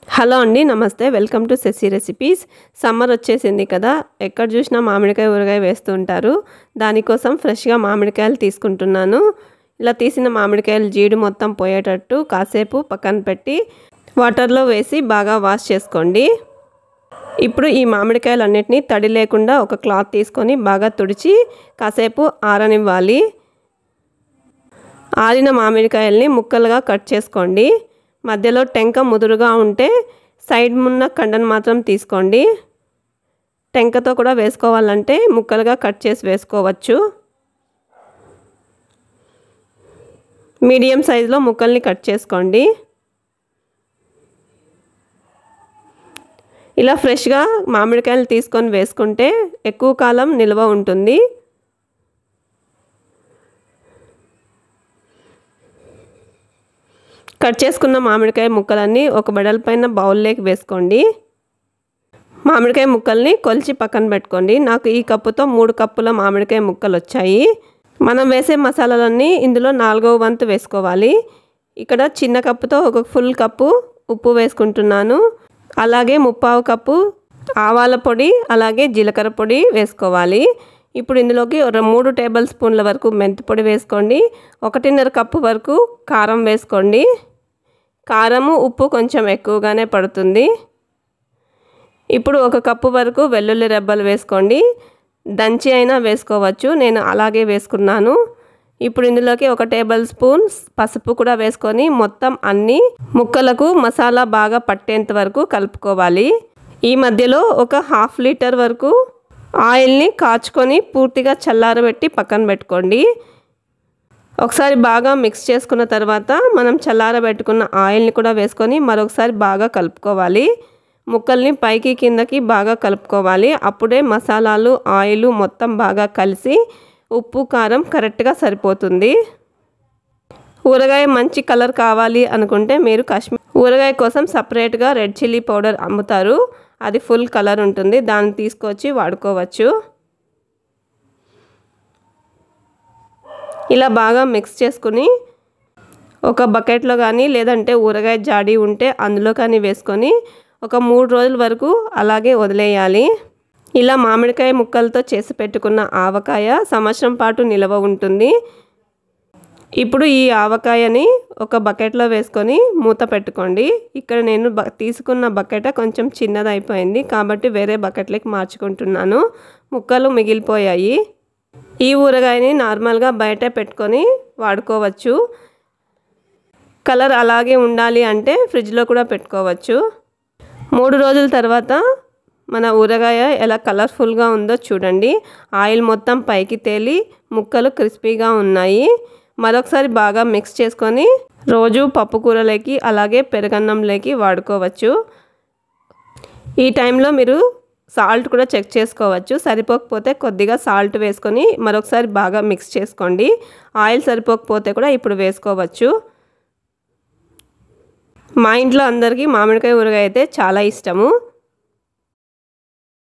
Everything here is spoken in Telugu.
హలో అండి, నమస్తే. Welcome to Shashi recipes. Summer వచ్చేసింది కదా, ఎక్కడ చూసినా మామిడికాయ ఊరగాయ వేస్తూ ఉంటారు. దానికోసం ఫ్రెష్గా మామిడికాయలు తీసుకుంటున్నాను. ఇలా తీసిన మామిడికాయలు జీడి మొత్తం పోయేటట్టు కాసేపు పక్కన పెట్టి వాటర్లో వేసి బాగా వాష్ చేసుకోండి. ఇప్పుడు ఈ మామిడికాయలు అన్నిటినీ తడి లేకుండా ఒక క్లాత్ తీసుకొని బాగా తుడిచి కాసేపు ఆరనివ్వాలి. ఆరిన మామిడికాయల్ని ముక్కలుగా కట్ చేసుకోండి. మధ్యలో టెంక ముదురుగా ఉంటే సైడ్ ఉన్న కండను మాత్రం తీసుకోండి. టెంకతో కూడా వేసుకోవాలంటే ముక్కలుగా కట్ చేసి వేసుకోవచ్చు. మీడియం సైజులో ముక్కల్ని కట్ చేసుకోండి. ఇలా ఫ్రెష్గా మామిడికాయలు తీసుకొని వేసుకుంటే ఎక్కువ కాలం నిల్వ ఉంటుంది. కట్ చేసుకున్న మామిడికాయ ముక్కలన్నీ ఒక బెడల్పైన బౌల్లోకి వేసుకోండి. మామిడికాయ ముక్కల్ని కొలిచి పక్కన పెట్టుకోండి. నాకు ఈ కప్పుతో 3 కప్పుల మామిడికాయ ముక్కలు వచ్చాయి. మనం వేసే మసాలాలన్నీ ఇందులో 4వ వంతు వేసుకోవాలి. ఇక్కడ చిన్న కప్పుతో ఒక ఫుల్ కప్పు ఉప్పు వేసుకుంటున్నాను. అలాగే 1/4 కప్పు ఆవాల పొడి, అలాగే జీలకర్ర పొడి వేసుకోవాలి. ఇప్పుడు ఇందులోకి 3 టేబుల్ స్పూన్ల వరకు మెంతి పొడి వేసుకోండి. 1.5 కప్పు వరకు కారం వేసుకోండి. కారము ఉప్పు కొంచెం ఎక్కువగానే పడుతుంది. ఇప్పుడు 1 కప్పు వరకు వెల్లుల్లి రెబ్బలు వేసుకోండి. దంచి అయినా వేసుకోవచ్చు, నేను అలాగే వేసుకున్నాను. ఇప్పుడు ఇందులోకి 1 టేబుల్ స్పూన్ పసుపు కూడా వేసుకొని మొత్తం అన్ని ముక్కలకు మసాలా బాగా పట్టేంత వరకు కలుపుకోవాలి. ఈ మధ్యలో ఒక 1/2 లీటర్ వరకు ఆయిల్ని కాచుకొని పూర్తిగా చల్లారబెట్టి పక్కన పెట్టుకోండి. ఒకసారి బాగా మిక్స్ చేసుకున్న తర్వాత మనం చల్లారబెట్టుకున్న ఆయిల్ని కూడా వేసుకొని మరొకసారి బాగా కలుపుకోవాలి. ముక్కల్ని పైకి కిందకి బాగా కలుపుకోవాలి. అప్పుడే మసాలాలు ఆయిల్ మొత్తం బాగా కలిసి ఉప్పు కారం కరెక్ట్గా సరిపోతుంది. ఊరగాయ మంచి కలర్ కావాలి అనుకుంటే మీరు ఊరగాయ కోసం సపరేట్గా రెడ్ చిల్లీ పౌడర్ అమ్ముతారు. అది ఫుల్ కలర్ ఉంటుంది, దాన్ని తీసుకొచ్చి వాడుకోవచ్చు. ఇలా బాగా మిక్స్ చేసుకుని ఒక బకెట్లో కానీ లేదంటే ఊరగాయ జాడీ ఉంటే అందులో కానీ వేసుకొని ఒక 3 రోజుల వరకు అలాగే వదిలేయాలి. ఇలా మామిడికాయ ముక్కలతో చేసి పెట్టుకున్న ఆవకాయ సంవత్సరం పాటు నిల్వ ఉంటుంది. ఇప్పుడు ఈ ఆవకాయని ఒక బకెట్లో వేసుకొని మూత పెట్టుకోండి. ఇక్కడ నేను తీసుకున్న బకెట్ కొంచెం చిన్నది అయిపోయింది కాబట్టి వేరే బకెట్లోకి మార్చుకుంటున్నాను. ముక్కలు మిగిలిపోయాయి. ఈ ఊరగాయని నార్మల్గా బయట పెట్టుకొని వాడుకోవచ్చు. కలర్ అలాగే ఉండాలి అంటే ఫ్రిడ్జ్లో కూడా పెట్టుకోవచ్చు. 3 రోజుల తర్వాత మన ఊరగాయ ఎలా కలర్ఫుల్గా ఉందో చూడండి. ఆయిల్ మొత్తం పైకి తేలి ముక్కలు క్రిస్పీగా ఉన్నాయి. మరొకసారి బాగా మిక్స్ చేసుకొని రోజు పప్పు కూరలోకి అలాగే పెరుగన్నంలోకి వాడుకోవచ్చు. ఈ టైంలో మీరు సాల్ట్ కూడా చెక్ చేసుకోవచ్చు. సరిపోకపోతే కొద్దిగా సాల్ట్ వేసుకొని మరొకసారి బాగా మిక్స్ చేసుకోండి. ఆయిల్ సరిపోకపోతే కూడా ఇప్పుడు వేసుకోవచ్చు. మా ఇంట్లో అందరికీ మామిడికాయ ఊరగాయ అయితే చాలా ఇష్టము.